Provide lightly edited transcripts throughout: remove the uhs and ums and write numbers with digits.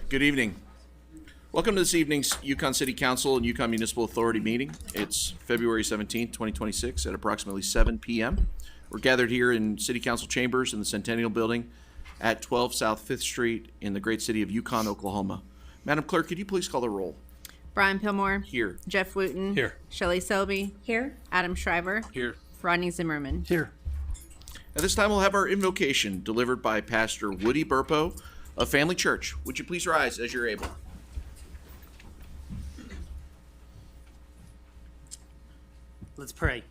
Good evening. Welcome to this evening's Yukon City Council and Yukon Municipal Authority meeting. It's February 17th, 2026 at approximately 7 p.m. We're gathered here in City Council chambers in the Centennial Building at 12 South 5th Street in the great city of Yukon, Oklahoma. Madam Clerk, could you please call the roll? Brian Pillmore. Here. Jeff Wooten. Here. Shelley Selby. Here. Adam Shriver. Here. Rodney Zimmerman. Here. At this time, we'll have our invocation delivered by Pastor Woody Burpo of Family Church. Would you please rise as you're able? Let's pray.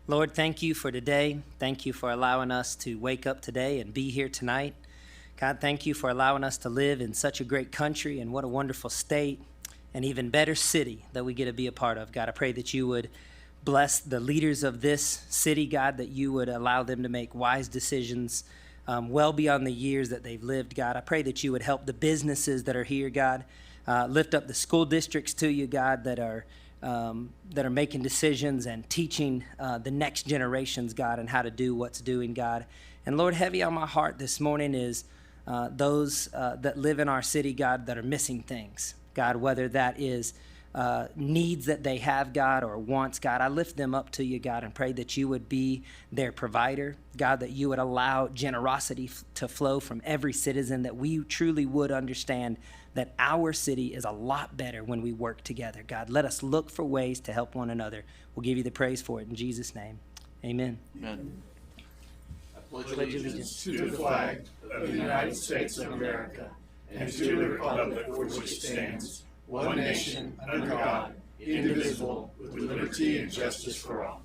Lord, thank you for today. Thank you for allowing us to wake up today and be here tonight. God, thank you for allowing us to live in such a great country, and what a wonderful state and even better city that we get to be a part of. God, I pray that you would bless the leaders of this city, God, that you would allow them to make wise decisions well beyond the years that they've lived, God. I pray that you would help the businesses that are here, God. Lift up the school districts to you, God, that are making decisions and teaching the next generations, God, and how to do what's doing, God. And Lord, heavy on my heart this morning is those that live in our city, God, that are missing things. God, whether that is needs that they have, God, or wants, God, I lift them up to you, God, and pray that you would be their provider, God, that you would allow generosity to flow from every citizen, that we truly would understand that our city is a lot better when we work together. God, let us look for ways to help one another. We'll give you the praise for it in Jesus' name. Amen. Amen. I pledge allegiance to the flag of the United States of America and to the republic for which it stands, one nation, under God, indivisible, with liberty and justice for all.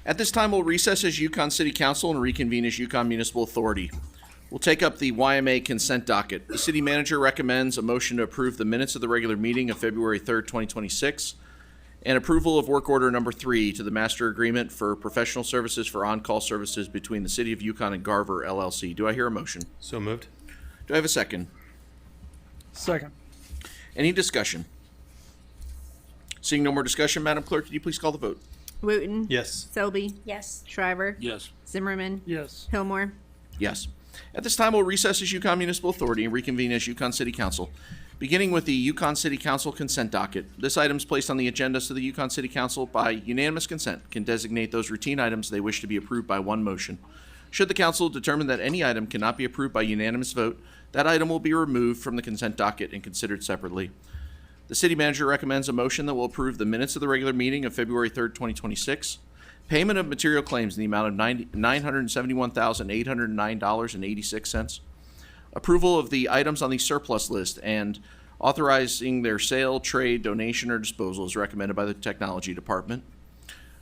At this time, we'll recess as Yukon City Council and reconvene as Yukon Municipal Authority. We'll take up the YMA consent docket. The city manager recommends a motion to approve the minutes of the regular meeting of February 3rd, 2026, and approval of work order number 3 to the master agreement for professional services for on-call services between the City of Yukon and Garver, LLC. Do I hear a motion? So moved. Do I have a second? Second. Any discussion? Seeing no more discussion, Madam Clerk, could you please call the vote? Wooten. Yes. Selby. Yes. Shriver. Yes. Zimmerman. Yes. Pillmore. Yes. At this time, we'll recess as Yukon Municipal Authority and reconvene as Yukon City Council. Beginning with the Yukon City Council consent docket. This item is placed on the agenda so the Yukon City Council, by unanimous consent, can designate those routine items they wish to be approved by one motion. Should the council determine that any item cannot be approved by unanimous vote, that item will be removed from the consent docket and considered separately. The city manager recommends a motion that will approve the minutes of the regular meeting of February 3rd, 2026, payment of material claims in the amount of $971,809.86, approval of the items on the surplus list, and authorizing their sale, trade, donation, or disposal as recommended by the Technology Department.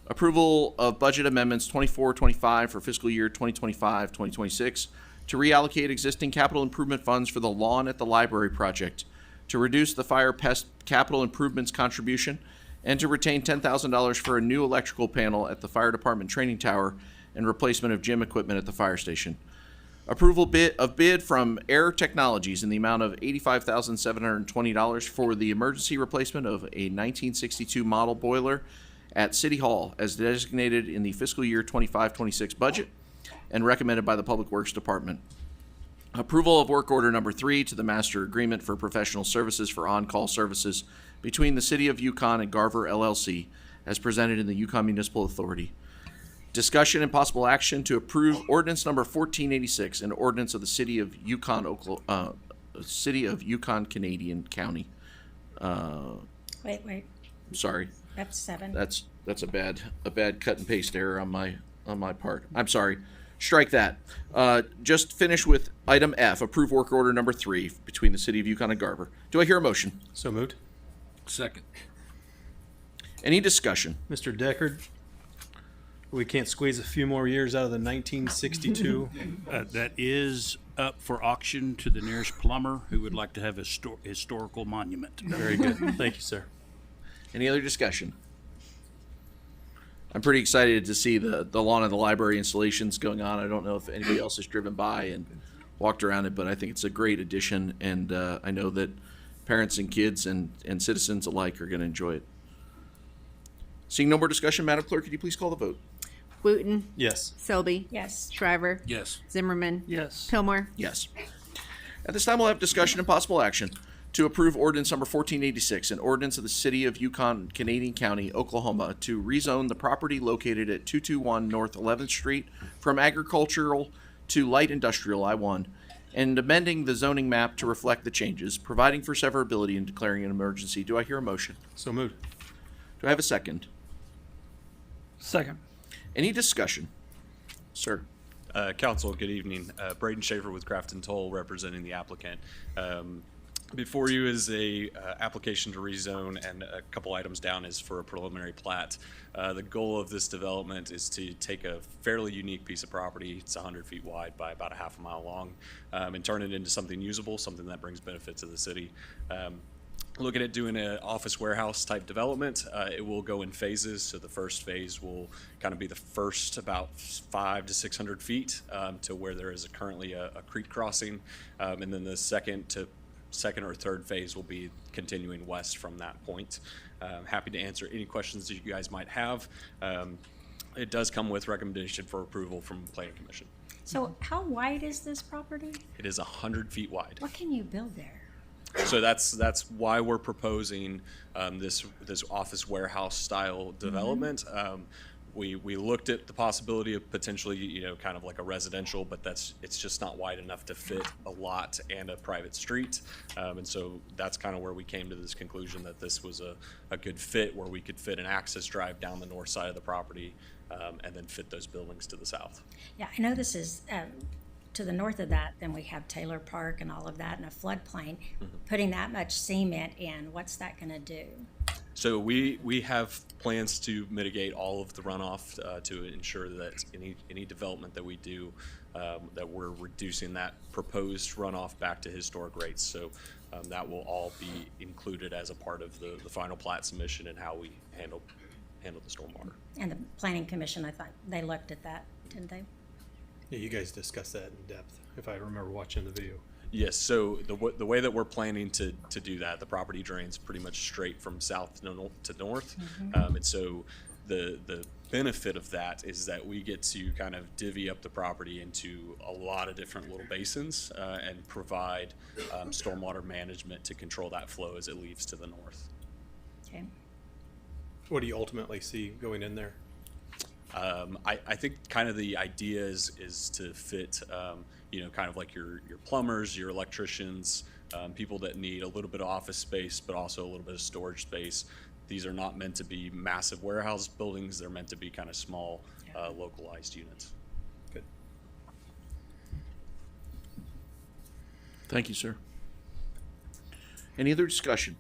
Approval of budget amendments 24-25 for fiscal year 2025-2026 to reallocate existing capital improvement funds for the lawn at the library project, to reduce the fire pest capital improvements contribution, and to retain $10,000 for a new electrical panel at the fire department training tower and replacement of gym equipment at the fire station. Approval bid from Air Technologies in the amount of $85,720 for the emergency replacement of a 1962 model boiler at City Hall as designated in the fiscal year 25-26 budget and recommended by the Public Works Department. Approval of work order number 3 to the master agreement for professional services for on-call services between the City of Yukon and Garver, LLC, as presented in the Yukon Municipal Authority. Discussion and possible action to approve ordinance number 1486, an ordinance of the City of Yukon, City of Yukon, Canadian County. Wait. Sorry, That's 7. that's a bad cut and paste error on my part. I'm sorry. Strike that. Just finish with item F, approve work order number 3 between the City of Yukon and Garver. Do I hear a motion? So moved. Second. Any discussion? Mr. Deckard, we can't squeeze a few more years out of the 1962. That is up for auction to the nearest plumber who would like to have a historical monument. Very good. Thank you, sir. Any other discussion? I'm pretty excited to see the lawn of the library installations going on. I don't know if anybody else has driven by and walked around it, but I think it's a great addition, and I know that parents and kids and citizens alike are going to enjoy it. Seeing no more discussion, Madam Clerk, could you please call the vote? Wooten, Yes. Selby, Yes. Shriver, Yes. Zimmerman, Yes. Pillmore, Yes. At this time, we'll have discussion and possible action to approve ordinance number 1486, an ordinance of the City of Yukon, Canadian County, Oklahoma, to rezone the property located at 221 North 11th Street from agricultural to light industrial I-1, and amending the zoning map to reflect the changes, providing for severability and declaring an emergency. Do I hear a motion? So moved. Do I have a second? Second. Any discussion? Sir. Council, good evening. Braden Schaefer with Grafton Toll representing the applicant. Before you is a application to rezone, and a couple items down is for a preliminary plat. The goal of this development is to take a fairly unique piece of property, it's 100 feet wide by about a half a mile long, and turn it into something usable, something that brings benefit to the city. Looking at doing an office warehouse type development. It will go in phases. So the first phase will kind of be the first about 500 to 600 feet to where there is currently a creek crossing, and then the second or third phase will be continuing west from that point. Happy to answer any questions that you guys might have. It does come with recommendation for approval from Planning Commission. So how wide is this property? It is 100 feet wide. What can you build there? So that's why we're proposing this office warehouse style development. We looked at the possibility of potentially, kind of like a residential, but it's just not wide enough to fit a lot and a private street. And so that's kind of where we came to this conclusion that this was a good fit, where we could fit an access drive down the north side of the property, and then fit those buildings to the south. Yeah, I know this is to the north of that, then we have Taylor Park and all of that in a floodplain. Putting that much cement in, what's that gonna do? So we have plans to mitigate all of the runoff to ensure that any development that we do, that we're reducing that proposed runoff back to historic rates. So that will all be included as a part of the final plat submission and how we handle the stormwater. And the Planning Commission, I thought they looked at that, didn't they? Yeah, you guys discussed that in depth, if I remember watching the video. Yes, so the way that we're planning to do that, the property drains pretty much straight from south to north. And so the benefit of that is that we get to kind of divvy up the property into a lot of different little basins and provide stormwater management to control that flow as it leaves to the north. Okay. What do you ultimately see going in there? I think kind of the idea is to fit, kind of like your plumbers, your electricians, people that need a little bit of office space, but also a little bit of storage space. These are not meant to be massive warehouse buildings. They're meant to be kind of small, localized units. Good. Thank you, sir. Any other discussion?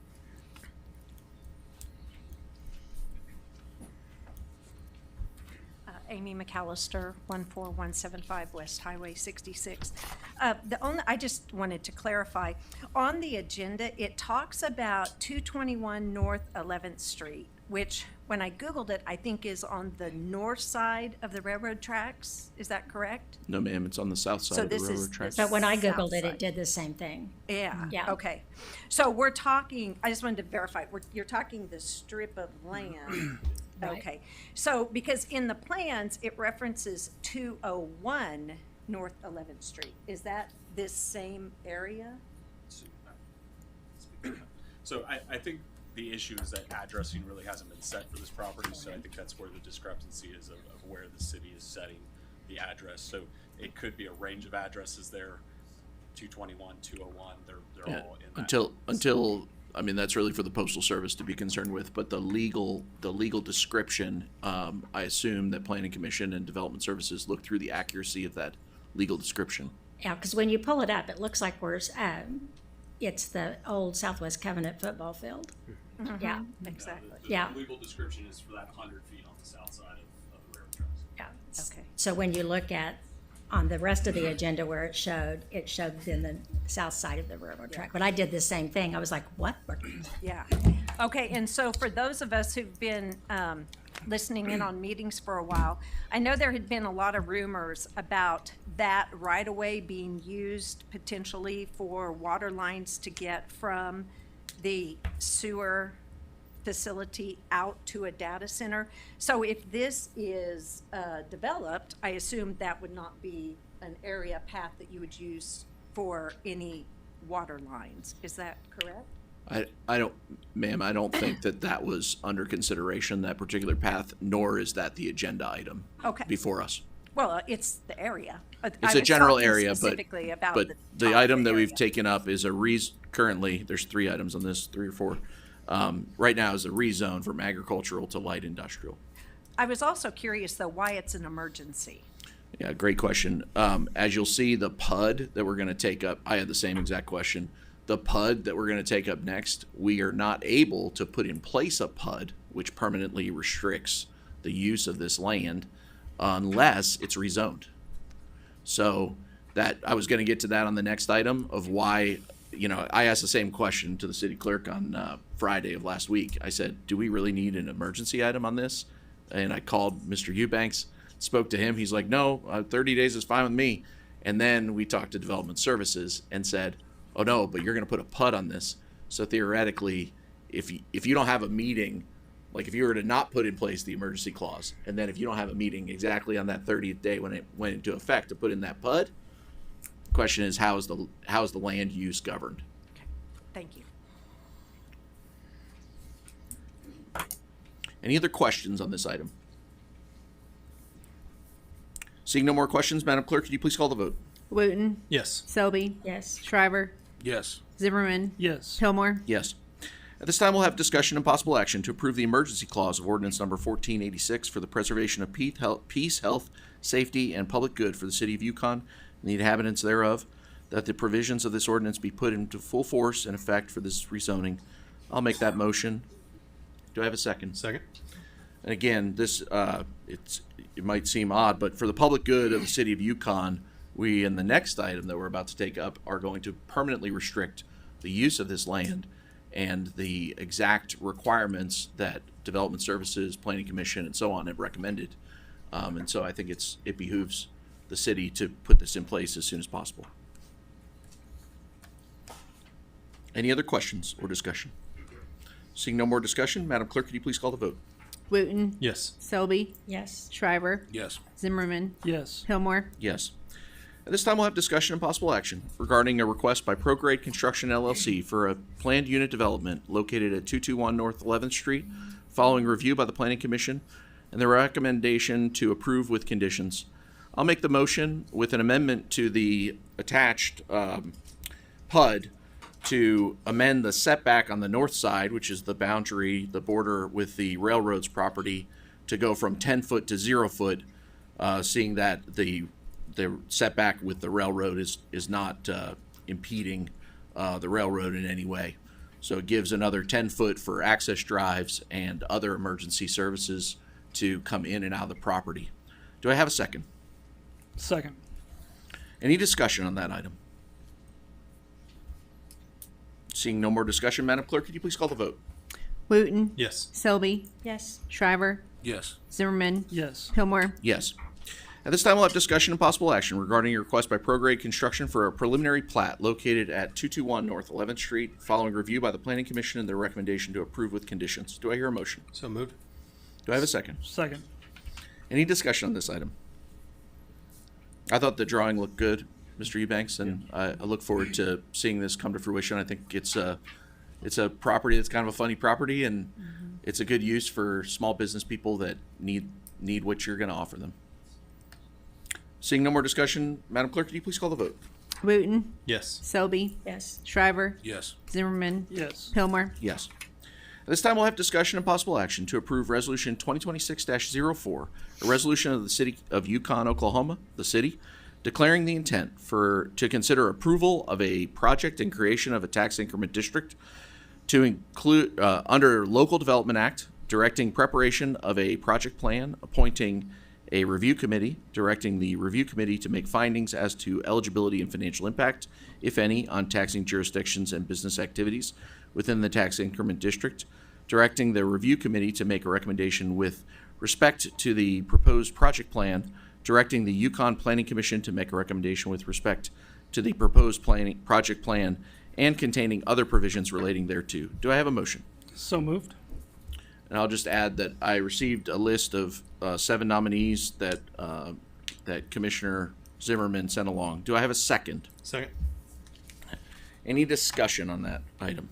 Amy McAllister, 14175 West Highway 66. I just wanted to clarify, on the agenda, it talks about 221 North 11th Street, which, when I Googled it, I think is on the north side of the railroad tracks. Is that correct? No, ma'am, it's on the south side So of the this is railroad tracks. But when I South Googled it, side. it did the same thing. Yeah, Yeah. okay. So we're talking, I just wanted to verify, you're talking the strip of land. Right. Okay, so because in the plans, it references 201 North 11th Street. Is that this same area? So I think the issue is that addressing really hasn't been set for this property, so I think that's where the discrepancy is of where the city is setting the address. So it could be a range of addresses there, 221, 201, they're Yeah, all in that. until I mean, that's really for the Postal Service to be concerned with, but the legal description, I assume that Planning Commission and Development Services look through the accuracy of that legal description. Yeah, because when you pull it up, it looks like it's the old Southwest Covenant football field. Yeah, Exactly. Yeah. The legal description is for that 100 feet on the south side of the railroad tracks. yeah. Okay. So when you look at, on the rest of the agenda where it showed in the south side of the railroad track. But I did the same thing. I was like, what? Yeah. Okay, and so for those of us who've been listening in on meetings for a while, I know there had been a lot of rumors about that right-of-way being used potentially for water lines to get from the sewer facility out to a data center. So if this is developed, I assume that would not be an area path that you would use for any water lines. Is that correct? I don't, ma'am, I don't think that was under consideration, that particular path, nor is that the agenda item Okay. before us. Well, it's the area. It's a general area, Specifically about but the the top item that we've area. taken up is currently, there's 3 items on this, 3 or 4. Right now is a rezone from agricultural to light industrial. I was also curious, though, why it's an emergency. Yeah, great question. As you'll see, the PUD that we're going to take up, I had the same exact question. The PUD that we're going to take up next, we are not able to put in place a PUD, which permanently restricts the use of this land unless it's rezoned. So that I was going to get to that on the next item of why, I asked the same question to the city clerk on Friday of last week. I said, do we really need an emergency item on this? And I called Mr. Eubanks, spoke to him. He's like, no, 30 days is fine with me. And then we talked to Development Services and said, oh no, but you're going to put a PUD on this. So theoretically, if you don't have a meeting, like if you were to not put in place the emergency clause, and then if you don't have a meeting exactly on that 30th day when it went into effect to put in that PUD, the question is how is the land use governed? Thank you. Any other questions on this item? Seeing no more questions, Madam Clerk, could you please call the vote? Wooten, Yes. Selby, Yes. Shriver, Yes. Zimmerman, Yes. Pillmore, Yes. At this time, we'll have discussion and possible action to approve the emergency clause of ordinance number 1486 for the preservation of peace, health, safety, and public good for the city of Yukon and the inhabitants thereof, that the provisions of this ordinance be put into full force and effect for this rezoning. I'll make that motion. Do I have a second? Second. And again, this, it might seem odd, but for the public good of the city of Yukon, we, in the next item that we're about to take up, are going to permanently restrict the use of this land and the exact requirements that Development Services, Planning Commission, and so on have recommended. And so I think it behooves the city to put this in place as soon as possible. Any other questions or discussion? Seeing no more discussion, Madam Clerk, could you please call the vote? Wooten, Yes. Selby, Yes. Shriver, Yes. Zimmerman, Yes. Pillmore, Yes. At this time, we'll have discussion and possible action regarding a request by ProGrade Construction LLC for a planned unit development located at 221 North 11th Street, following review by the Planning Commission and the recommendation to approve with conditions. I'll make the motion with an amendment to the attached PUD to amend the setback on the north side, which is the boundary, the border with the railroad's property, to go from 10 foot to 0 foot, seeing that the setback with the railroad is not impeding the railroad in any way. So it gives another 10 foot for access drives and other emergency services to come in and out of the property. Do I have a second? Second. Any discussion on that item? Seeing no more discussion, Madam Clerk, could you please call the vote? Wooten, Yes. Selby, Yes. Shriver, Yes. Zimmerman, Yes. Pillmore, Yes. At this time, we'll have discussion and possible action regarding a request by ProGrade Construction for a preliminary plat located at 221 North 11th Street, following review by the Planning Commission and their recommendation to approve with conditions. Do I hear a motion? So moved. Do I have a second? Second. Any discussion on this item? I thought the drawing looked good, Mr. Eubanks, and I look forward to seeing this come to fruition. I think it's a property that's kind of a funny property, and it's a good use for small business people that need what you're going to offer them. Seeing no more discussion, Madam Clerk, could you please call the vote? Wooten, Yes. Selby, Yes. Shriver, Yes. Zimmerman, Yes. Pillmore, Yes. At this time, we'll have discussion and possible action to approve Resolution 2026-04, a resolution of the City of Yukon, Oklahoma, the city, declaring the intent to consider approval of a project and creation of a tax increment district to include, under Local Development Act, directing preparation of a project plan, appointing a review committee, directing the review committee to make findings as to eligibility and financial impact, if any, on taxing jurisdictions and business activities within the tax increment district, directing the review committee to make a recommendation with respect to the proposed project plan, directing the Yukon Planning Commission to make a recommendation with respect to the proposed project plan, and containing other provisions relating thereto. Do I have a motion? So moved. And I'll just add that I received a list of 7 nominees that that Commissioner Zimmerman sent along. Do I have a second? Second. Any discussion on that item?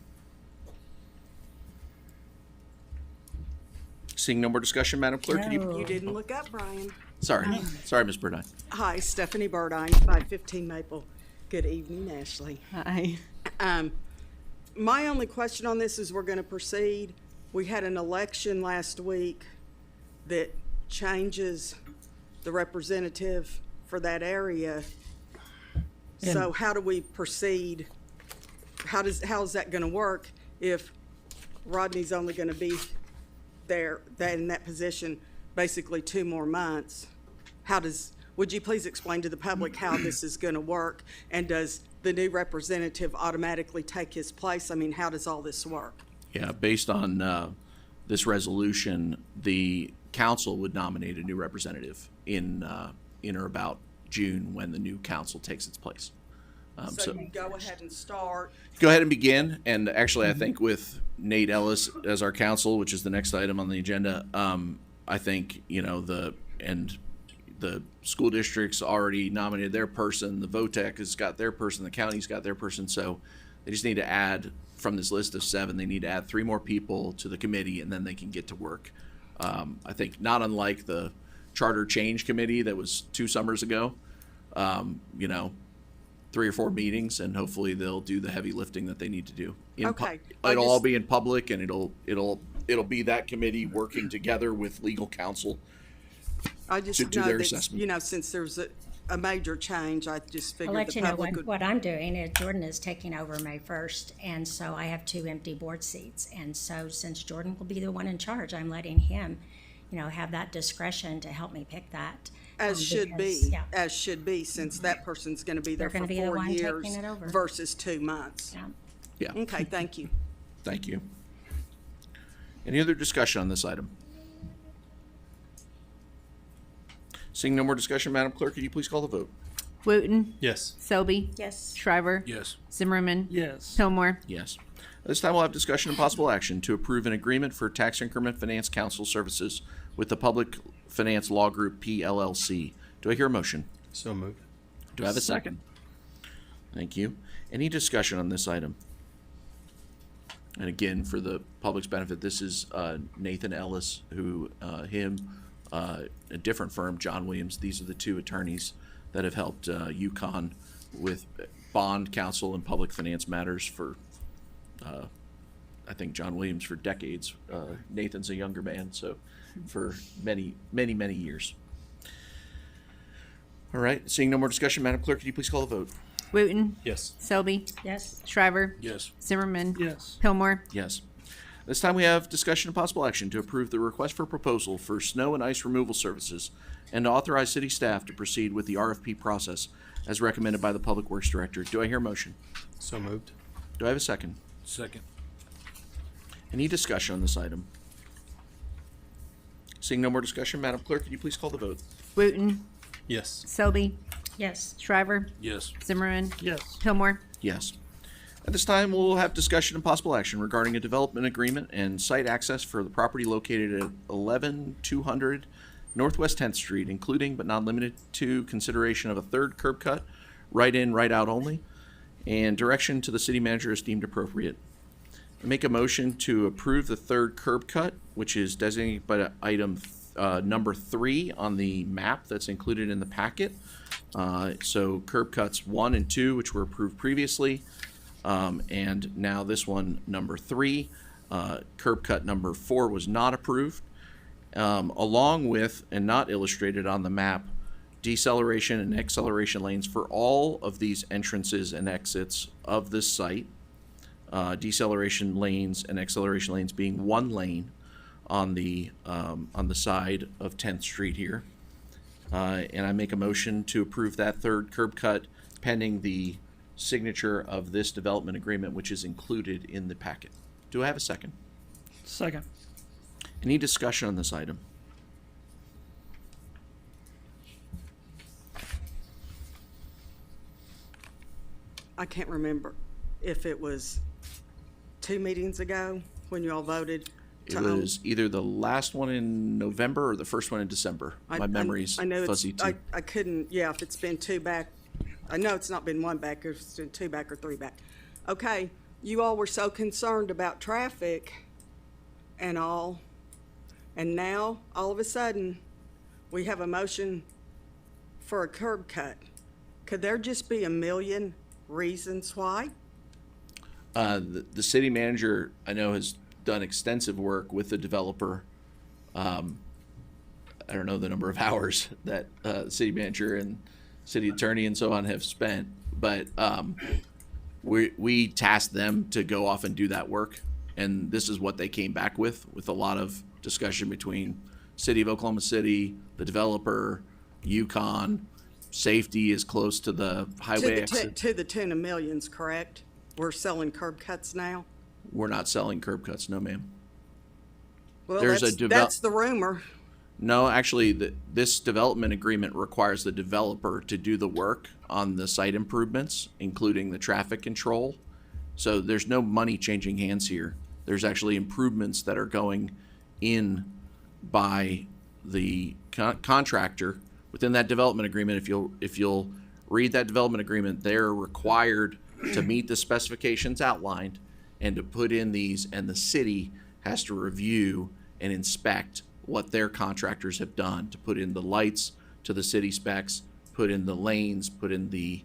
Seeing no more discussion, Madam Clerk, could you? No. You didn't look up, Brian. Sorry, Ms. Burdine. Hi, Stephanie Burdine, 515 Maple. Good evening, Ashley. Aye. My only question on this is we're going to proceed. We had an election last week that changes the representative for that area. So how do we proceed? How is that going to work if Rodney's only going to be there, in that position, basically 2 more months? Would you please explain to the public how this is going to work? And does the new representative automatically take his place? I mean, how does all this work? Yeah, based on this resolution, the council would nominate a new representative in or about June when the new council takes its place. So you go ahead and start. Go ahead and begin. And actually, I think with Nate Ellis as our counsel, which is the next item on the agenda, I think, the school district's already nominated their person, the VOTEC has got their person, the county's got their person, so they just need to add, from this list of 7, they need to add 3 more people to the committee, and then they can get to work. I think not unlike the Charter Change Committee that was 2 summers ago, 3 or 4 meetings, and hopefully they'll do the heavy lifting that they need to do. Okay. It'll all be in public, and it'll be that committee working together with legal counsel. I just to do know their that, assessment. Since there's a major change, I just I'll figured let the you know public would. what I'm doing is Jordan is taking over May 1st, and so I have 2 empty board seats. And so since Jordan will be the one in charge, I'm letting him, have that discretion to help me pick that. As should because, be, yeah. as should be, since that person's gonna be there They're for gonna be the 4 one years taking it over. versus 2 months. Yeah. Yeah. Okay, thank you. Thank you. Any other discussion on this item? Seeing no more discussion, Madam Clerk, could you please call the vote? Wooten, Yes. Selby, Yes. Shriver, Yes. Zimmerman, Yes. Pillmore, Yes. At this time, we'll have discussion and possible action to approve an agreement for tax increment finance counsel services with the Public Finance Law Group PLLC. Do I hear a motion? So moved. Do I have a second? Thank you. Any discussion on this item? And again, for the public's benefit, this is Nathan Ellis, who a different firm, John Williams. These are the 2 attorneys that have helped UConn with bond counsel and public finance matters for, I think, John Williams for decades. Nathan's a younger man, so for many, many, many years. All right, seeing no more discussion, Madam Clerk, could you please call the vote? Wooten, Yes. Selby, Yes. Shriver, Yes. Zimmerman, Yes. Pillmore, Yes. This time we have discussion and possible action to approve the request for proposal for snow and ice removal services and to authorize city staff to proceed with the RFP process as recommended by the Public Works Director. Do I hear a motion? So moved. Do I have a second? Second. Any discussion on this item? Seeing no more discussion, Madam Clerk, could you please call the vote? Wooten, Yes. Selby, Yes. Shriver, Yes. Zimmerman, Yes. Pillmore, Yes. At this time, we'll have discussion and possible action regarding a development agreement and site access for the property located at 11200 Northwest 10th Street, including but not limited to consideration of a 3rd curb cut, right in, right out only, and direction to the city manager as deemed appropriate. Make a motion to approve the 3rd curb cut, which is designated by item number 3 on the map that's included in the packet. So curb cuts 1 and 2, which were approved previously, and now this one, number 3. Curb cut number 4 was not approved, along with, and not illustrated on the map, deceleration and acceleration lanes for all of these entrances and exits of this site. Deceleration lanes and acceleration lanes being 1 lane on the side of 10th Street here. And I make a motion to approve that 3rd curb cut pending the signature of this development agreement, which is included in the packet. Do I have a second? Second. Any discussion on this item? I can't remember if it was 2 meetings ago when you all voted It to own? was either the last one in November or the first one in December. My memory's I know fuzzy it's, too. I couldn't, yeah, if it's been two back, I know it's not been one back, if it's been two back or three back. Okay, you all were so concerned about traffic and all, and now, all of a sudden, we have a motion for a curb cut. Could there just be a million reasons why? The city manager, I know, has done extensive work with the developer. I don't know the number of hours that the city manager and city attorney and so on have spent, but we tasked them to go off and do that work, and this is what they came back with a lot of discussion between City of Oklahoma City, the developer, UConn. Safety is close to the highway exit. To the tune of millions, correct? We're selling curb cuts now? We're not selling curb cuts, no ma'am. Well, There's that's the rumor. No, actually, this development agreement requires the developer to do the work on the site improvements, including the traffic control. So there's no money changing hands here. There's actually improvements that are going in by the contractor within that development agreement. If you'll read that development agreement, they're required to meet the specifications outlined and to put in these, and the city has to review and inspect what their contractors have done to put in the lights to the city specs, put in the lanes, put in the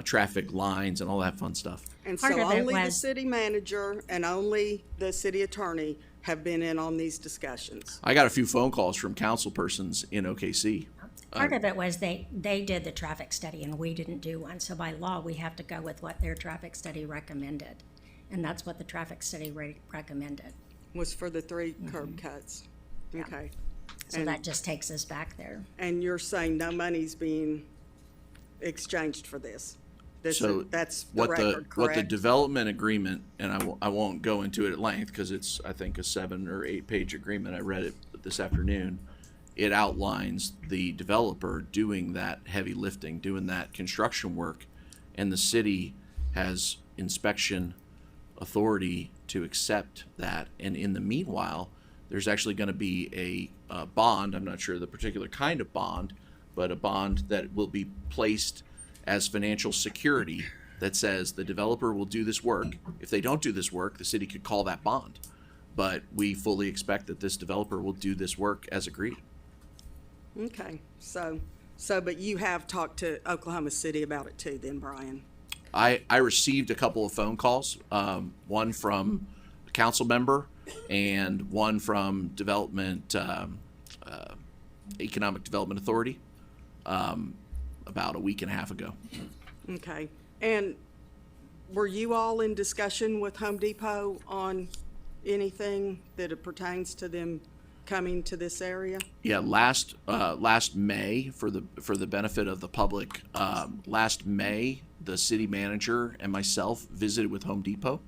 traffic lines and all that fun stuff. And Part so of it only the was- city manager and only the city attorney have been in on these discussions. I got a few phone calls from council persons in OKC. Part of it was they did the traffic study and we didn't do one. So by law, we have to go with what their traffic study recommended. And that's what the traffic study recommended. Was for the three curb cuts. Okay. So And- that just takes us back there. And you're saying no money's being exchanged for this? So That's the what record, what the correct? development agreement, and I won't go into it at length because it's, I think, a 7 or 8 page agreement. I read it this afternoon. It outlines the developer doing that heavy lifting, doing that construction work, and the city has inspection authority to accept that. And in the meanwhile, there's actually going to be a bond. I'm not sure the particular kind of bond, but a bond that will be placed as financial security that says the developer will do this work. If they don't do this work, the city could call that bond. But we fully expect that this developer will do this work as agreed. Okay, but you have talked to Oklahoma City about it too then, Brian? I received a couple of phone calls, one from a council member and one from Economic Development Authority, about a week and a half ago. Okay, and were you all in discussion with Home Depot on anything that pertains to them coming to this area? Yeah, last May, for the benefit of the public, last May, the city manager and myself visited with Home Depot,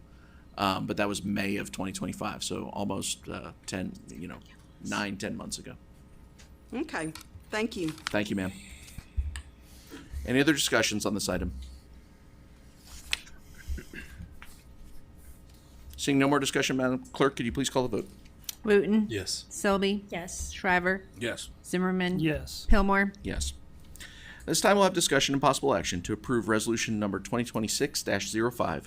but that was May of 2025, so almost 9-10 months ago. Okay, thank you. Thank you, ma'am. Any other discussions on this item? Seeing no more discussion, Madam Clerk, could you please call the vote? Wooten. Yes. Selby. Yes. Shriver. Yes. Zimmerman. Yes. Pillmore. Yes. This time we'll have discussion and possible action to approve resolution number 2026-05,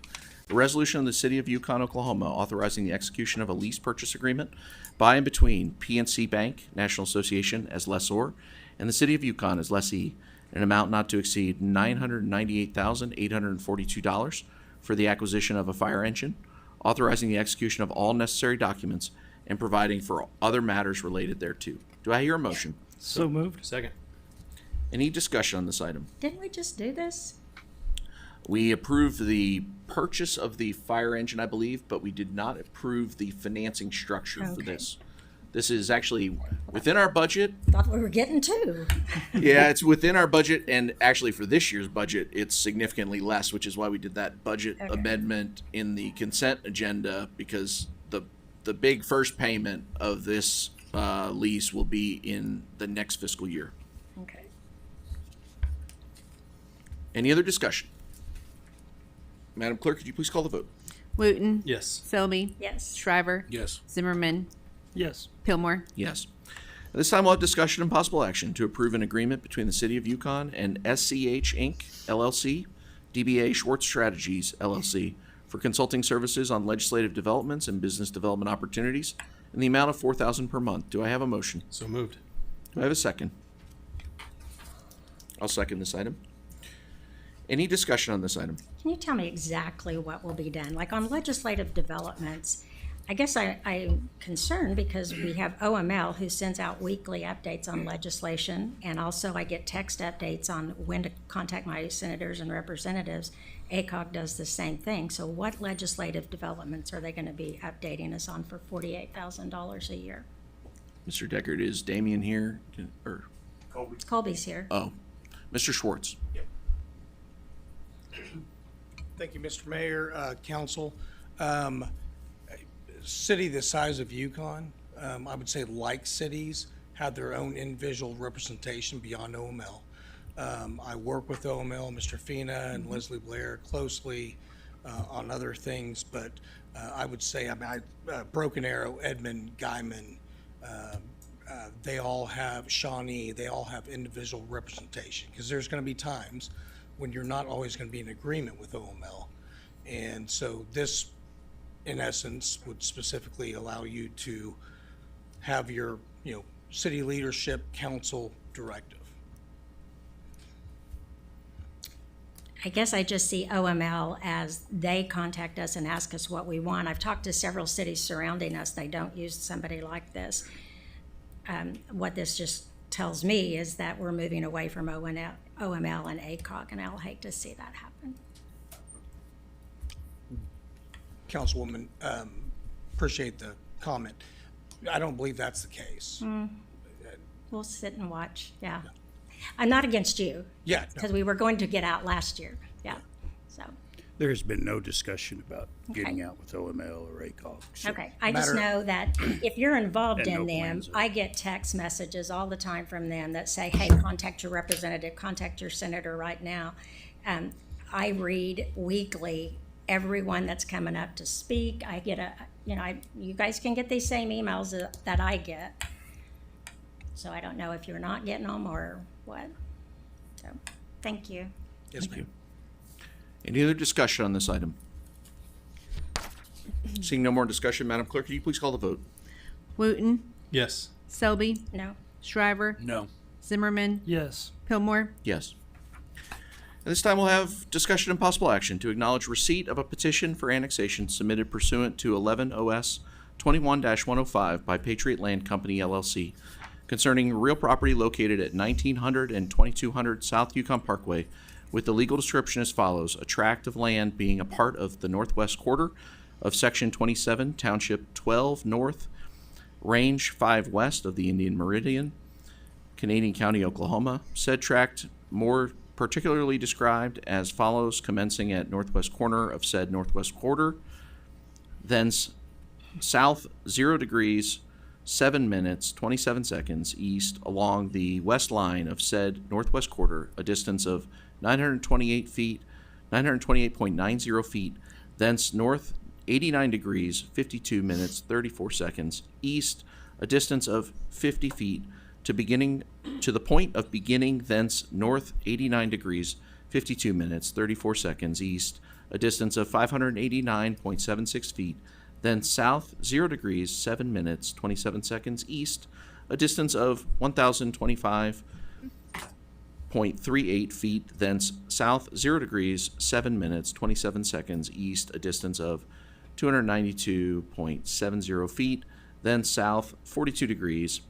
a resolution of the City of Yukon, Oklahoma, authorizing the execution of a lease purchase agreement by and between PNC Bank, National Association as lessor, and the City of Yukon as lessee, in an amount not to exceed $998,842 for the acquisition of a fire engine, authorizing the execution of all necessary documents, and providing for other matters related thereto. Do I hear a motion? So moved. Second. Any discussion on this item? Didn't we just do this? We approved the purchase of the fire engine, I believe, but we did not approve the financing structure for Okay. this. This is actually within our budget. Thought we were getting two. Yeah, it's within our budget, and actually for this year's budget, it's significantly less, which is why we did that budget Okay. amendment in the consent agenda, because the big first payment of this lease will be in the next fiscal year. Okay. Any other discussion? Madam Clerk, could you please call the vote? Wooten, Yes. Selby, Yes. Shriver, Yes. Zimmerman, Yes. Pillmore. Yes. At this time, we'll have discussion and possible action to approve an agreement between the City of Yukon and SCH Inc., LLC, DBA Schwartz Strategies, LLC, for consulting services on legislative developments and business development opportunities in the amount of $4,000 per month. Do I have a motion? So moved. Do I have a second? I'll second this item. Any discussion on this item? Can you tell me exactly what will be done? Like on legislative developments, I guess I'm concerned because we have OML who sends out weekly updates on legislation, and also I get text updates on when to contact my senators and representatives. ACOG does the same thing. So what legislative developments are they going to be updating us on for $48,000 a year? Mr. Deckard, is Damien here? Or, Colby's here. oh, Mr. Schwartz. Thank you, Mr. Mayor, Council. City the size of Yukon, I would say like cities, have their own individual representation beyond OML. I work with OML, Mr. Fina and Leslie Blair closely on other things, but I would say, Broken Arrow, Edmund, Guyman, they all have, Shawnee, they all have individual representation, because there's going to be times when you're not always going to be in agreement with OML. And so this, in essence, would specifically allow you to have your, city leadership council directive. I guess I just see OML as they contact us and ask us what we want. I've talked to several cities surrounding us. They don't use somebody like this. What this just tells me is that we're moving away from OML and ACOG, and I'll hate to see that happen. Councilwoman, appreciate the comment. I don't believe that's the case. We'll sit and watch, yeah. I'm not against you, Yeah, no. because we were going to get out last year, yeah, so, There's been no discussion about getting Okay. out with OML or ACOG. so- okay. I just Matter- know that if you're involved And no in them, plans of- I get text messages all the time from them that say, hey, contact your representative, contact your senator right now. I read weekly everyone that's coming up to speak. I get you guys can get these same emails that I get. So I don't know if you're not getting them or what. So, thank you. Yes, Thank ma'am. you. Any other discussion on this item? Seeing no more discussion, Madam Clerk, can you please call the vote? Wooten, Yes. Selby, No. Shriver, No. Zimmerman, Yes. Pillmore. Yes. At this time, we'll have discussion and possible action to acknowledge receipt of a petition for annexation submitted pursuant to 11 OS 21-105 by Patriot Land Company, LLC, concerning real property located at 1900 and 2200 South Yukon Parkway, with the legal description as follows: a tract of land being a part of the northwest quarter of Section 27, Township 12 North, Range 5 West of the Indian Meridian, Canadian County, Oklahoma. Said tract more particularly described as follows: commencing at northwest corner of said northwest quarter, thence south 0 degrees 7 minutes 27 seconds east along the west line of said northwest quarter, a distance of 928.90 feet, thence north 89 degrees 52 minutes 34 seconds east, a distance of 50 feet to the point of beginning, thence north 89 degrees 52 minutes 34 seconds east, a distance of 589.76 feet, then south 0 degrees 7 minutes 27 seconds east, a distance of 1,025.38 feet, thence south 0 degrees 7 minutes 27 seconds east, a distance of 292.70 feet, then south 42 degrees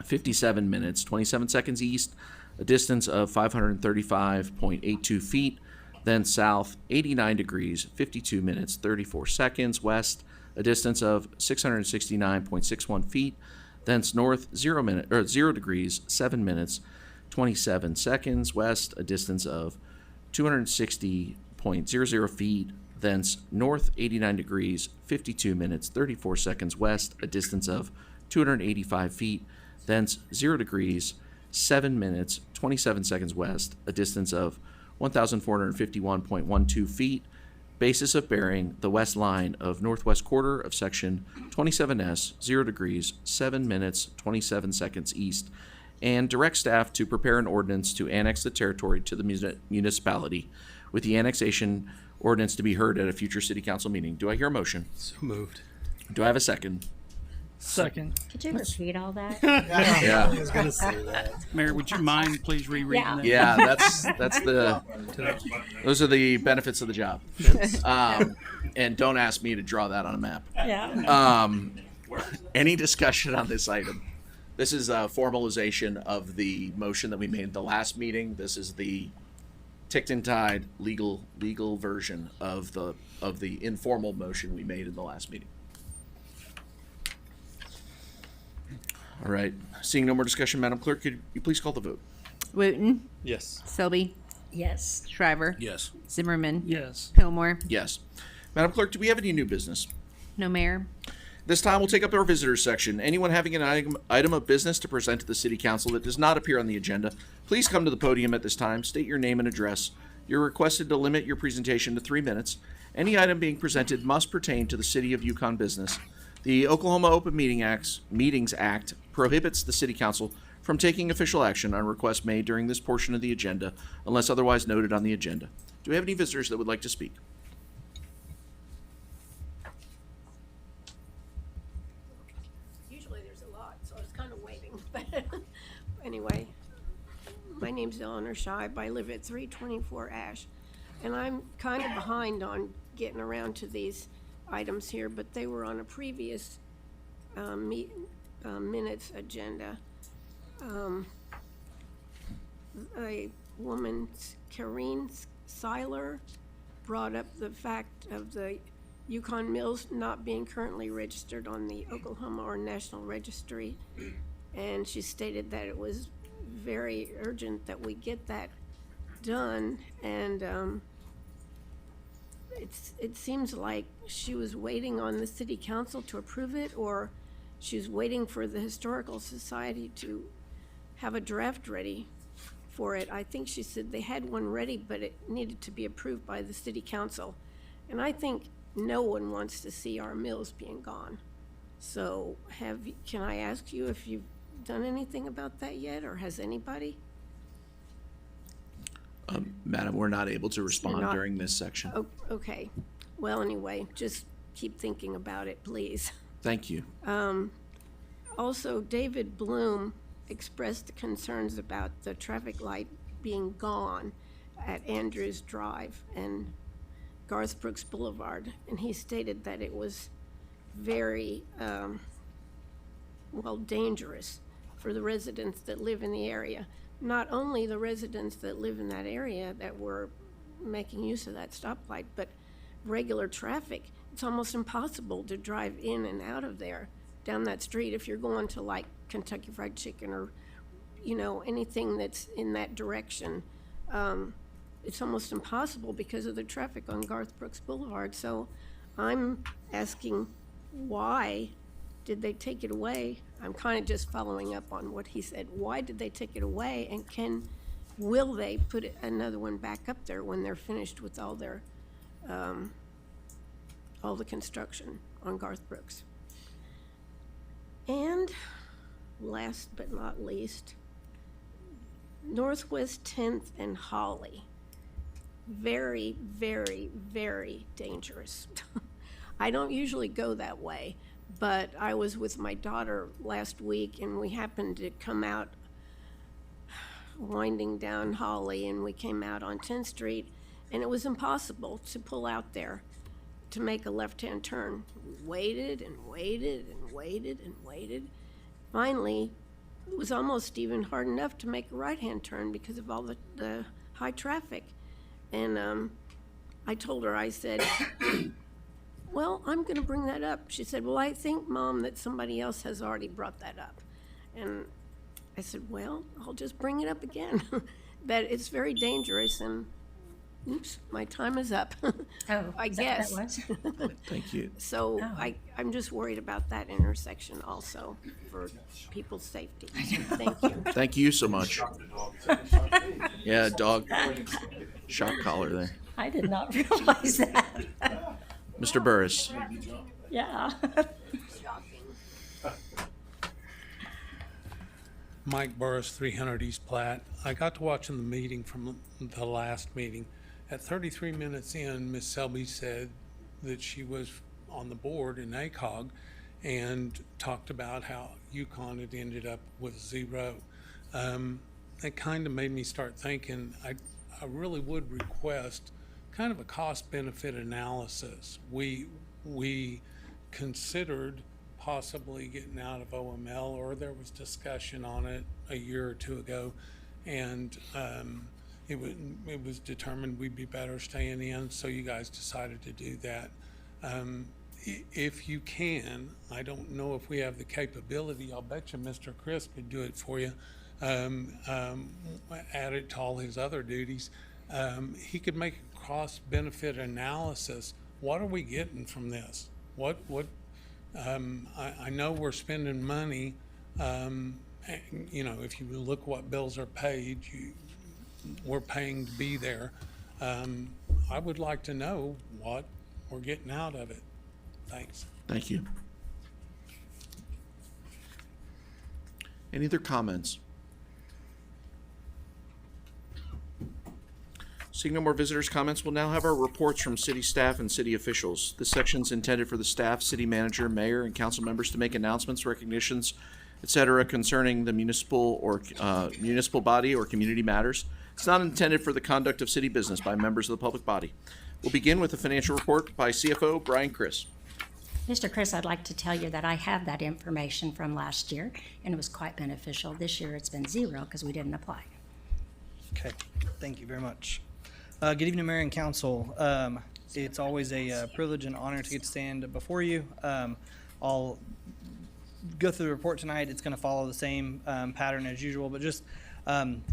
57 minutes 27 seconds east, a distance of 535.82 feet, then south 89 degrees 52 minutes 34 seconds west, a distance of 669.61 feet, thence north 0 degrees 7 minutes 27 seconds west, a distance of 260.00 feet, thence north 89 degrees 52 minutes 34 seconds west, a distance of 285 feet, thence 0 degrees 7 minutes 27 seconds west, a distance of 1,451.12 feet, basis of bearing the west line of northwest quarter of section 27S, 0 degrees, 7 minutes, 27 seconds east, and direct staff to prepare an ordinance to annex the territory to the municipality, with the annexation ordinance to be heard at a future city council meeting. Do I hear a motion? So moved. Do I have a second? Second. Could you repeat all that? Yeah. I was gonna say that. Mayor, would you mind please rereading Yeah. that? Yeah, that's those are the benefits of the job. And don't ask me to draw that on a map. Yeah. Any discussion on this item? This is a formalization of the motion that we made at the last meeting. This is the ticked and tied legal version of the informal motion we made in the last meeting. All right. Seeing no more discussion, Madam Clerk, could you please call the vote? Wooten, Yes. Selby, Yes. Shriver, Yes. Zimmerman, Yes. Pillmore. Yes. Madam Clerk, do we have any new business? No, Mayor. This time we'll take up our visitors section. Anyone having an item of business to present to the City Council that does not appear on the agenda, please come to the podium at this time, state your name and address. You're requested to limit your presentation to 3 minutes. Any item being presented must pertain to the City of Yukon business. The Oklahoma Open Meetings Act prohibits the City Council from taking official action on requests made during this portion of the agenda unless otherwise noted on the agenda. Do we have any visitors that would like to speak? Usually there's a lot, so I was kind of waiting. But anyway, my name's Eleanor Scheib. I live at 324 Ash. And I'm kind of behind on getting around to these items here, but they were on a previous minutes agenda. A woman, Karine Seiler, brought up the fact of the Yukon Mills not being currently registered on the Oklahoma or National Registry. And she stated that it was very urgent that we get that done. And it seems like she was waiting on the city council to approve it, or she was waiting for the Historical Society to have a draft ready for it. I think she said they had one ready, but it needed to be approved by the city council. And I think no one wants to see our mills being gone. So can I ask you if you've done anything about that yet, or has anybody? Madam, we're not able to You're respond not- during this section. Oh, okay. Well, anyway, just keep thinking about it, please. Thank you. Also, David Bloom expressed concerns about the traffic light being gone at Andrews Drive and Garth Brooks Boulevard. And he stated that it was very, dangerous for the residents that live in the area. Not only the residents that live in that area that were making use of that stoplight, but regular traffic. It's almost impossible to drive in and out of there down that street if you're going to like Kentucky Fried Chicken or, anything that's in that direction. It's almost impossible because of the traffic on Garth Brooks Boulevard. So I'm asking, why did they take it away? I'm kind of just following up on what he said. Why did they take it away, and will they put another one back up there when they're finished with all their, all the construction on Garth Brooks? And last but not least, Northwest 10th and Holly. Very, very, very dangerous. I don't usually go that way, but I was with my daughter last week and we happened to come out winding down Holly, and we came out on 10th Street, and it was impossible to pull out there to make a left-hand turn. We waited and waited and waited and waited. Finally, it was almost even hard enough to make a right-hand turn because of all the high traffic. And I told her, I said, well, I'm going to bring that up. She said, well, I think, Mom, that somebody else has already brought that up. And I said, well, I'll just bring it up again. That it's very dangerous, and oops, my time is up. Oh, I is that guess. what that was? Thank you. So I'm just worried about that intersection also for people's safety. Thank you. Thank you so much. Yeah, dog shock collar there. I did not realize that. Mr. Burris. Yeah. Mike Burris, 300 East Platte. I got to watching the meeting from the last meeting. At 33 minutes in, Ms. Selby said that she was on the board in ACOG and talked about how Yukon had ended up with 0. That kind of made me start thinking I really would request kind of a cost-benefit analysis. We considered possibly getting out of OML, or there was discussion on it a year or two ago, and it was determined we'd be better staying in, so you guys decided to do that. If you can, I don't know if we have the capability, I'll bet you Mr. Chris could do it for you, add it to all his other duties. He could make a cost-benefit analysis. What are we getting from this? I know we're spending money, you know, if you look what bills are paid, we're paying to be there. I would like to know what we're getting out of it. Thanks. Thank you. Any other comments? Seeing no more visitors' comments, we'll now have our reports from city staff and city officials. This section is intended for the staff, city manager, mayor, and council members to make announcements, recognitions, etc., concerning the municipal or municipal body or community matters. It's not intended for the conduct of city business by members of the public body. We'll begin with a financial report by CFO Brian Criss. Mr. Chris, I'd like to tell you that I have that information from last year, and it was quite beneficial. This year it's been 0 because we didn't apply. Okay, thank you very much. Good evening, Mayor and Council. It's always a privilege and honor to get to stand before you. I'll go through the report tonight. It's going to follow the same pattern as usual, but just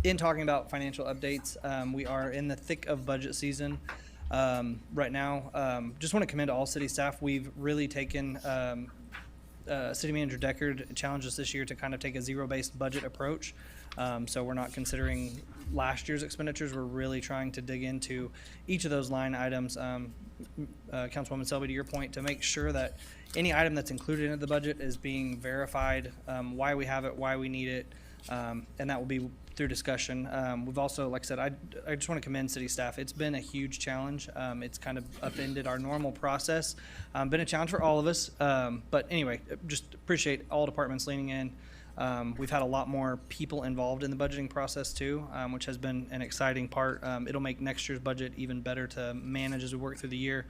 in talking about financial updates, we are in the thick of budget season right now. Just want to commend all city staff. We've really taken City Manager Deckard challenged us this year to kind of take a zero-based budget approach. So we're not considering last year's expenditures. We're really trying to dig into each of those line items. Councilwoman Selby, to your point, to make sure that any item that's included in the budget is being verified, why we have it, why we need it, and that will be through discussion. We've also, like I said, I just want to commend city staff. It's been a huge challenge. It's kind of upended our normal process. Been a challenge for all of us. But anyway, just appreciate all departments leaning in. We've had a lot more people involved in the budgeting process too, which has been an exciting part. It'll make next year's budget even better to manage as we work through the year,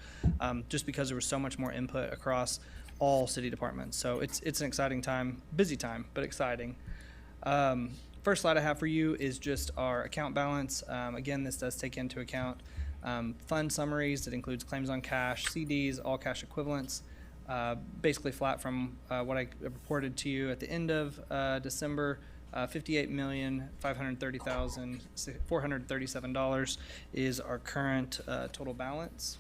just because there was so much more input across all city departments. So it's an exciting time, busy time, but exciting. First slide I have for you is just our account balance. Again, this does take into account fund summaries. It includes claims on cash, CDs, all cash equivalents. Basically flat from what I reported to you at the end of December. $58,530,437 is our current total balance.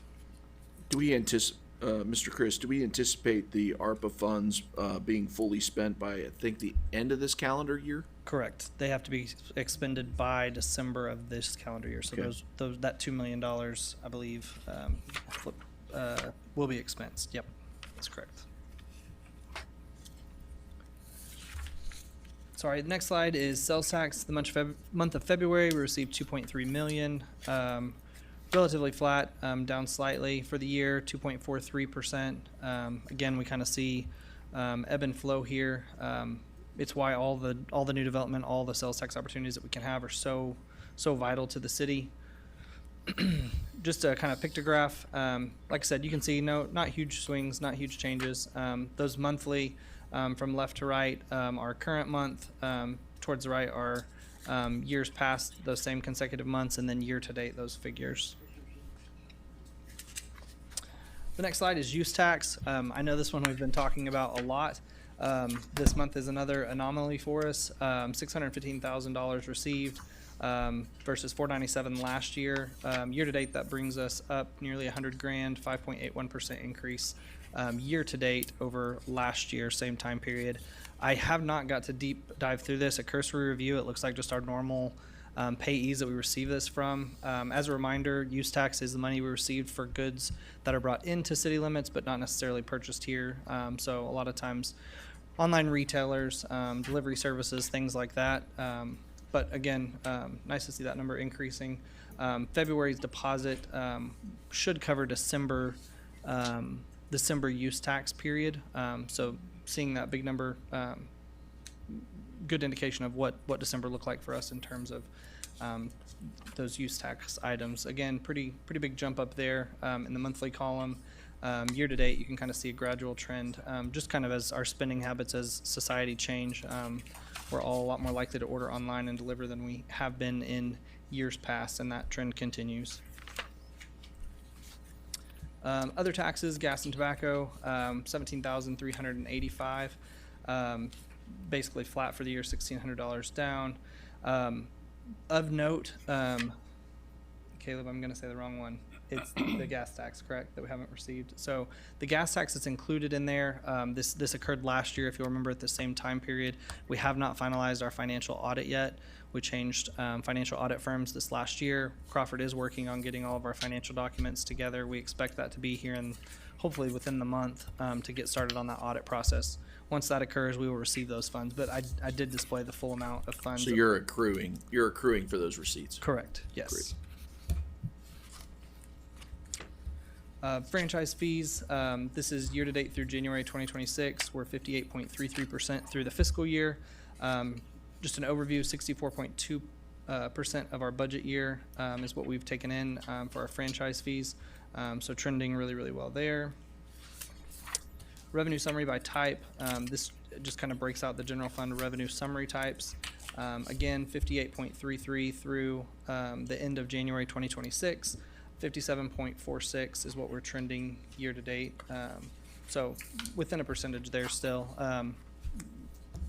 Do we anticipate, Mr. Chris, do we anticipate the ARPA funds being fully spent by, I think, the end of this calendar year? Correct. They have to be expended by December of this calendar year. So Okay. that $2 million, I believe, will be expensed. Yep, that's correct. Sorry, the next slide is sales tax. The month of February, we received $2.3 million. Relatively flat, down slightly for the year, 2.43%. Again, we kind of see ebb and flow here. It's why all the new development, all the sales tax opportunities that we can have are so vital to the city. Just a kind of pictograph. Like I said, you can see not huge swings, not huge changes. Those monthly from left to right, our current month, towards the right are years past those same consecutive months, and then year to date those figures. The next slide is use tax. I know this one we've been talking about a lot. This month is another anomaly for us. $615,000 received versus $497,000 last year. Year to date, that brings us up nearly $100,000, 5.81% increase year to date over last year, same time period. I have not got to deep dive through this. A cursory review, it looks like just our normal payees that we receive this from. As a reminder, use tax is the money we received for goods that are brought into city limits but not necessarily purchased here. So a lot of times online retailers, delivery services, things like that. But again, nice to see that number increasing. February's deposit should cover December use tax period. So seeing that big number, good indication of what December looked like for us in terms of those use tax items. Again, pretty big jump up there in the monthly column. Year to date, you can kind of see a gradual trend, just kind of as our spending habits as society change. We're all a lot more likely to order online and deliver than we have been in years past, and that trend continues. Other taxes, gas and tobacco, $17,385, basically flat for the year, $1,600 down. Of note, Caleb, I'm going to say the wrong one. It's the gas tax, correct, that we haven't received. So the gas tax that's included in there, this occurred last year, if you'll remember, at the same time period. We have not finalized our financial audit yet. We changed financial audit firms this last year. Crawford is working on getting all of our financial documents together. We expect that to be here in hopefully within the month to get started on that audit process. Once that occurs, we will receive those funds. But I did display the full amount of funds. So you're accruing for those receipts? Correct, yes. Great. Franchise fees, this is year-to-date through January 2026. We're 58.33% through the fiscal year. Just an overview, 64.2% of our budget year is what we've taken in for our franchise fees. So trending really, really well there. Revenue summary by type. This just kind of breaks out the general fund revenue summary types. Again, 58.33 through the end of January 2026. 57.46 is what we're trending year to date. So within a percentage there still.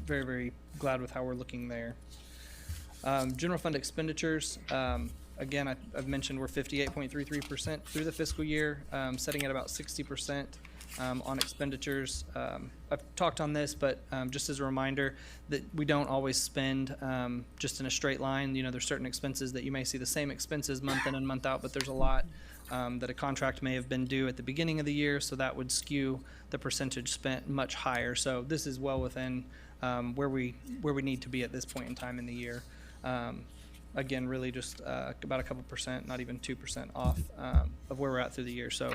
Very, very glad with how we're looking there. General fund expenditures. Again, I've mentioned we're 58.33% through the fiscal year, setting at about 60% on expenditures. I've talked on this, but just as a reminder that we don't always spend just in a straight line. You know, there's certain expenses that you may see the same expenses month in and month out, but there's a lot that a contract may have been due at the beginning of the year, so that would skew the percentage spent much higher. So this is well within where we need to be at this point in time in the year. Again, really just about a couple percent, not even 2% off of where we're at through the year. So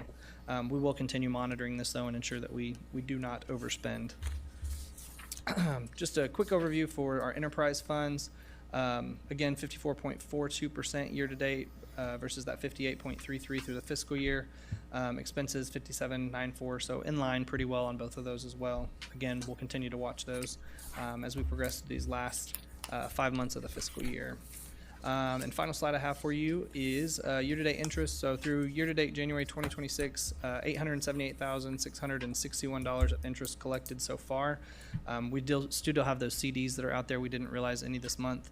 we will continue monitoring this though and ensure that we do not overspend. Just a quick overview for our enterprise funds. Again, 54.42% year to date versus that 58.33 through the fiscal year. Expenses 57.94, so in line pretty well on both of those as well. Again, we'll continue to watch those as we progress to these last 5 months of the fiscal year. And final slide I have for you is year-to-date interest. So through year-to-date January 2026, $878,661 of interest collected so far. We still have those CDs that are out there. We didn't realize any this month.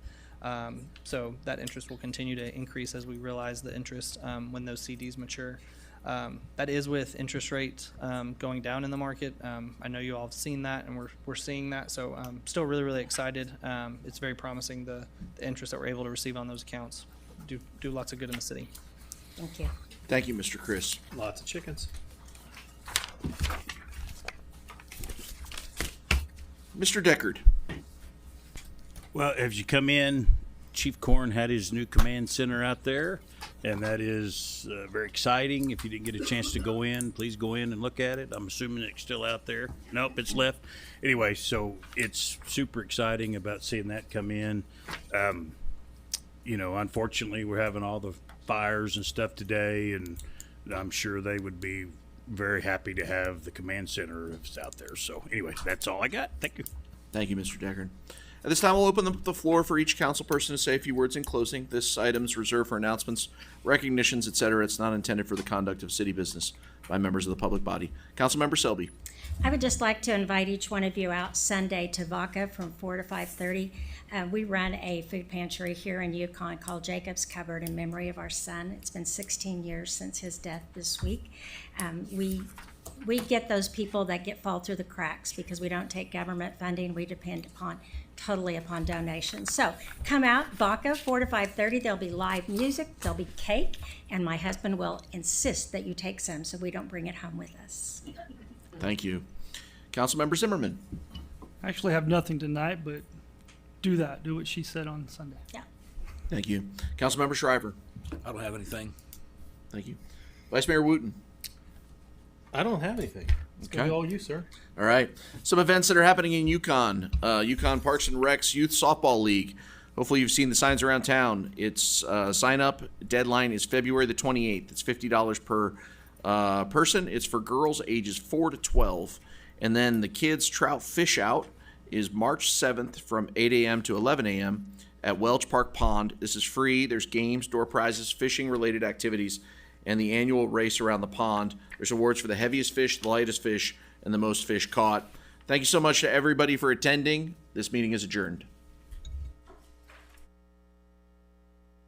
So that interest will continue to increase as we realize the interest when those CDs mature. That is with interest rates going down in the market. I know you all have seen that, and we're seeing that. So still really, really excited. It's very promising, the interest that we're able to receive on those accounts. Do lots of good in the city. Thank you. Thank you, Mr. Chris. Lots of chickens. Mr. Deckard. Well, as you come in, Chief Corn had his new command center out there, and that is very exciting. If you didn't get a chance to go in, please go in and look at it. I'm assuming it's still out there. Nope, it's left. Anyway, so it's super exciting about seeing that come in. You know, unfortunately, we're having all the fires and stuff today, and I'm sure they would be very happy to have the command center out there. So anyway, that's all I got. Thank you. Thank you, Mr. Deckard. At this time, we'll open the floor for each council person to say a few words in closing. This item is reserved for announcements, recognitions, etc. It's not intended for the conduct of city business by members of the public body. Councilmember Selby. I would just like to invite each one of you out Sunday to Vaca from 4 to 5:30. We run a food pantry here in Yukon called Jacob's Cupboard in memory of our son. It's been 16 years since his death this week. We we get those people that fall through the cracks because we don't take government funding. We depend totally upon donations. So come out, Baca, 4 to 5:30. There'll be live music, there'll be cake, and my husband will insist that you take some so we don't bring it home with us. Thank you. Councilmember Zimmerman. I actually have nothing tonight, but do what she said on Sunday. Yeah. Thank you. Councilmember Shriver. I don't have anything. Thank you. Vice Mayor Wooten. I don't have anything. It's gonna Okay. be all you, sir. All right. Some events that are happening in Yukon. Yukon Parks and Recs Youth Softball League. Hopefully you've seen the signs around town. It's sign up deadline is February the 28th. It's $50 per person. It's for girls ages 4 to 12. And then the kids trout fish out is March 7th from 8 a.m. to 11 a.m. at Welch Park Pond. This is free. There's games, door prizes, fishing related activities, and the annual race around the pond. There's awards for the heaviest fish, the lightest fish, and the most fish caught. Thank you so much to everybody for attending. This meeting is adjourned.